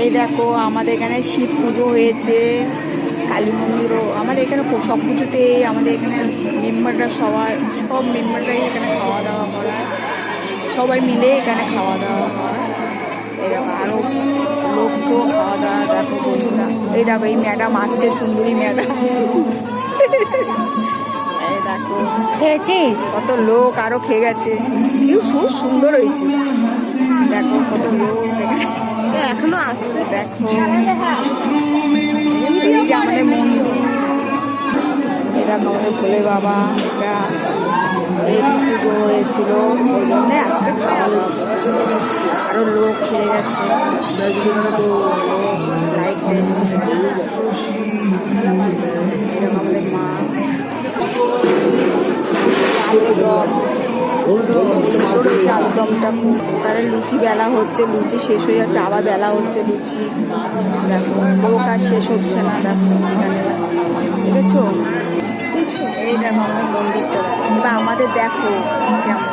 এই দেখো আমাদের এখানে শিব পুজো হয়েছে, কালী মন্দিরও আমাদের এখানে সব পুজোতে আমাদের এখানে মেম্বাররা সব মেম্বাররাই এখানে খাওয়া দাওয়া করা, সবাই মিলে এখানে খাওয়া দাওয়া করা। এরকম আরও লোক তো খাওয়া দাওয়া দেখো বন্ধুরা। এই দেখো এই ম্যাডাম আসছে, সুন্দরী ম্যাডাম। এই দেখো খেয়েছি কত লোক আরো খেয়ে গেছে, খুব সুন্দর হয়েছে। দেখো কত লোক এখনো আসছে। দেখো এই যে আমাদের মন্দির, এটা আমাদের ভোলে বাবা, এটা পুজো হয়েছিল ওই জন্যে আজকে খাওয়া দাওয়া করেছিল। আরো লোক খেয়ে গেছে, লাইট টেস্ট। এরকম আমাদের মা আলুদমটা তারা লুচি বেলা হচ্ছে, লুচি শেষ হয়ে যাচ্ছে, আবার বেলা হচ্ছে লুচি। দেখো লোক আর শেষ হচ্ছে না, দেখো দেখেছো। এই দেখো আমাদের মন্দিরটা, এবার আমাদের দেখো কেমন।